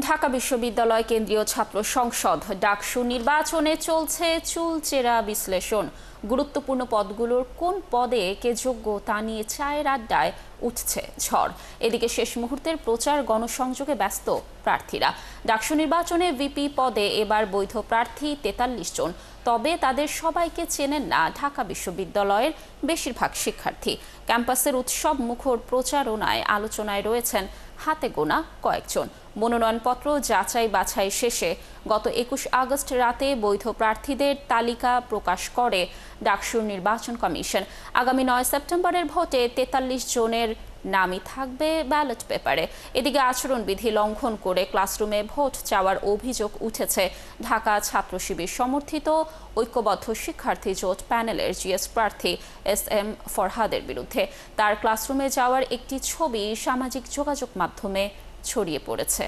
ঢাকা বিশ্ববিদ্যালয় কেন্দ্রীয় ছাত্র সংসদ ডাকসু নির্বাচনে চলছে চুলচেরা বিশ্লেষণ। গুরুত্বপূর্ণ পদগুলোর কোন পদে কে যোগ্য তা নিয়ে চায়ের আড্ডায় উঠছে ঝড়। এদিকে শেষ মুহূর্তের প্রচার গণসংযোগে ব্যস্ত প্রার্থীরা। ডাকসু নির্বাচনে ভিপি পদে এবার বৈধ প্রার্থী ৪৩ জন, তবে তাদের সবাইকে চেনেন না ঢাকা বিশ্ববিদ্যালয়ের বেশিরভাগ শিক্ষার্থী। ক্যাম্পাসের উৎসব মুখর প্রচারণায় আলোচনায় রয়েছেন হাতে গোনা কয়েকজন। মনোনয়নপত্র যাচাই বাছাই শেষে গত ২১ আগস্ট রাতে বৈধ প্রার্থীদের তালিকা প্রকাশ করে ডাকসুর নির্বাচন কমিশন। আগামী ৯ সেপ্টেম্বরের ভোটে ৪৩ জনের নামই থাকবে ব্যালট পেপারে। এদিকে আচরণবিধি লঙ্ঘন করে ক্লাসরুমে ভোট চাওয়ার অভিযোগ উঠেছে ঢাকা ছাত্র শিবির সমর্থিত ঐক্যবদ্ধ শিক্ষার্থী জোট প্যানেলের জিএস প্রার্থী SM ফরহাদের বিরুদ্ধে। তার ক্লাসরুমে যাওয়ার একটি ছবি সামাজিক যোগাযোগ মাধ্যমে ছড়িয়ে পড়েছে।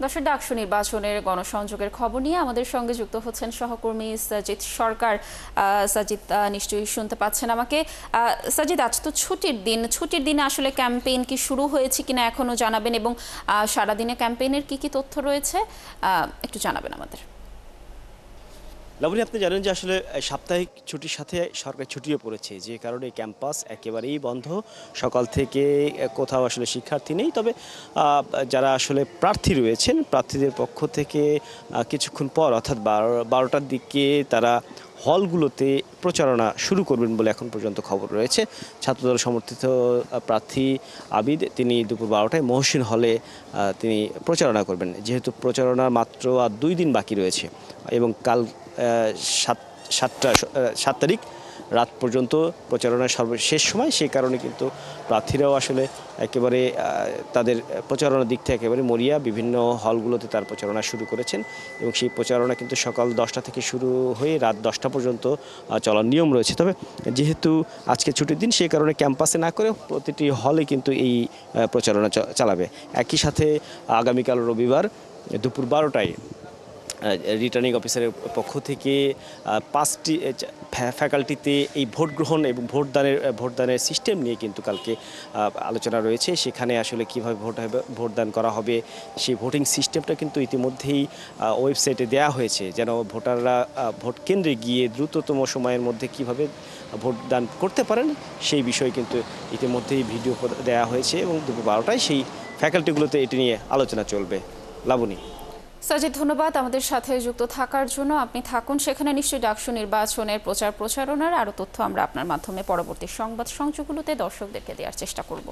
দর্শক, ডাকসু নির্বাচনের গণসংযোগের খবর নিয়ে আমাদের সঙ্গে যুক্ত হচ্ছেন সহকর্মী সাজিদ সরকার। সাজিদ, নিশ্চয়ই শুনতে পাচ্ছেন আমাকে। সাজিদ, আজ তো ছুটির দিনে আসলে ক্যাম্পেইন কি শুরু হয়েছে কিনা এখনো জানাবেন, এবং সারাদিনে ক্যাম্পেইনের কি তথ্য রয়েছে একটু জানাবেন আমাদের। লাবণী, আপনি জানেন যে আসলে সাপ্তাহিক ছুটির সাথে সরকারি ছুটিও পড়েছে, যে কারণে ক্যাম্পাস একেবারেই বন্ধ। সকাল থেকে কোথাও আসলে শিক্ষার্থী নেই, তবে যারা আসলে প্রার্থী রয়েছেন প্রার্থীদের পক্ষ থেকে কিছুক্ষণ পর অর্থাৎ ১২টার দিকে তারা হলগুলোতে প্রচারণা শুরু করবেন বলে এখন পর্যন্ত খবর রয়েছে। ছাত্রদল সমর্থিত প্রার্থী আবিদ তিনি দুপুর ১২টায় মহসিন হলে তিনি প্রচারণা করবেন। যেহেতু প্রচারণার মাত্র আর ২ দিন বাকি রয়েছে এবং কাল ৭ তারিখ রাত পর্যন্ত প্রচারণার সর্বশেষ সময়, সেই কারণে কিন্তু প্রার্থীরাও আসলে একেবারে তাদের প্রচারণার দিক থেকে একেবারে মরিয়া। বিভিন্ন হলগুলোতে তার প্রচারণা শুরু করেছেন এবং সেই প্রচারণা কিন্তু সকাল ১০টা থেকে শুরু হয়ে রাত ১০টা পর্যন্ত চলার নিয়ম রয়েছে। তবে যেহেতু আজকে ছুটির দিন, সেই কারণে ক্যাম্পাসে না করে প্রতিটি হলে কিন্তু এই প্রচারণা চালাবে। একই সাথে আগামীকাল রবিবার দুপুর ১২টায় রিটার্নিং অফিসারের পক্ষ থেকে 5টি ফ্যাকাল্টিতে এই ভোট গ্রহণ এবং ভোটদানের সিস্টেম নিয়ে কিন্তু কালকে আলোচনা রয়েছে। সেখানে আসলে কীভাবে ভোটদান করা হবে সেই ভোটিং সিস্টেমটা কিন্তু ইতিমধ্যেই ওয়েবসাইটে দেওয়া হয়েছে, যেন ভোটাররা ভোট কেন্দ্রে গিয়ে দ্রুততম সময়ের মধ্যে কীভাবে ভোটদান করতে পারেন সেই বিষয়ে কিন্তু ইতিমধ্যেই ভিডিও দেওয়া হয়েছে এবং দুপুর 12টায় সেই ফ্যাকাল্টিগুলোতে এটি নিয়ে আলোচনা চলবে। লাবণী। সাজিদ, ধন্যবাদ আমাদের সাথে যুক্ত থাকার জন্য। আপনি থাকুন সেখানে। নিশ্চয়ই ডাকসু নির্বাচনের প্রচারণার আরও তথ্য আমরা আপনার মাধ্যমে পরবর্তী সংবাদ সংযোগগুলোতে দর্শকদেরকে দেওয়ার চেষ্টা করব।